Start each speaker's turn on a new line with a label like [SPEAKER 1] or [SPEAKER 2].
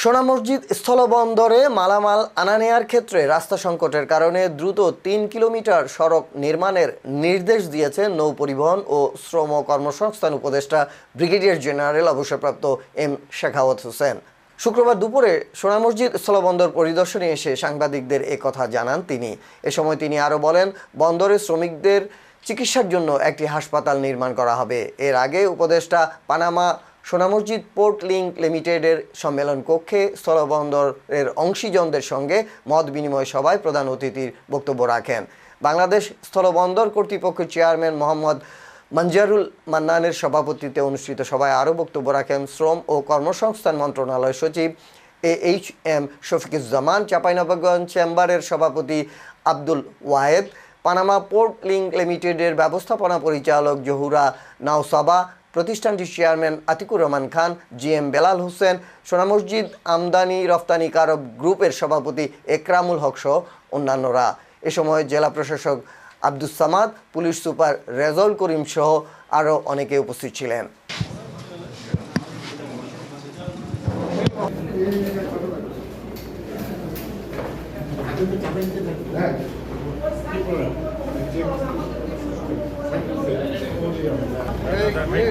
[SPEAKER 1] সোনা মসজিদ স্থলবন্দরে মালামাল আনা নেয়ার ক্ষেত্রে রাস্তা সংকটের কারণে দ্রুত ৩ কিলোমিটার সড়ক নির্মাণের নির্দেশ দিয়েছেন নৌপরিবহন ও শ্রম কর্মসংস্থান উপদেষ্টা ব্রিগেডিয়ার জেনারেল অবসরপ্রাপ্ত এম শেখাওয়াত হোসেন। শুক্রবার দুপুরে সোনা মসজিদ স্থলবন্দর পরিদর্শনে এসে সাংবাদিকদের কথা জানান তিনি। এ সময় তিনি আরও বলেন, বন্দরে শ্রমিকদের চিকিৎসার জন্য একটি হাসপাতাল নির্মাণ করা হবে। এর আগে উপদেষ্টা পানামা সোনা মসজিদ পোর্ট লিংক লিমিটেডের সম্মেলন কক্ষে স্থলবন্দরের অংশীজনদের সঙ্গে মত বিনিময় সভায় প্রধান অতিথির বক্তব্য রাখেন। বাংলাদেশ স্থলবন্দর কর্তৃপক্ষের চেয়ারম্যান মোহাম্মদ মঞ্জারুল মান্নানের সভাপতিত্বে অনুষ্ঠিত সভায় আরও বক্তব্য রাখেন শ্রম ও কর্মসংস্থান মন্ত্রণালয় সচিব AHM শফিকুজ্জামান, চাঁপাইনবাবগঞ্জ চেম্বারের সভাপতি Abdul Wahed, Panama port link লিমিটেডের ব্যবস্থাপনা পরিচালক জহুরা নাওসাবা, প্রতিষ্ঠানটির চেয়ারম্যান আতিকুর রহমান খান, GM বেলাল হোসেন, সোনা মসজিদ আমদানি রফতানিকারক গ্রুপের সভাপতি একরামুল হক সহ অন্যান্যরা। এ সময় জেলা প্রশাসক আব্দুস সামাদ, পুলিশ সুপার রেজল করিম সহ আরও অনেকে উপস্থিত ছিলেন।
[SPEAKER 2] Hey,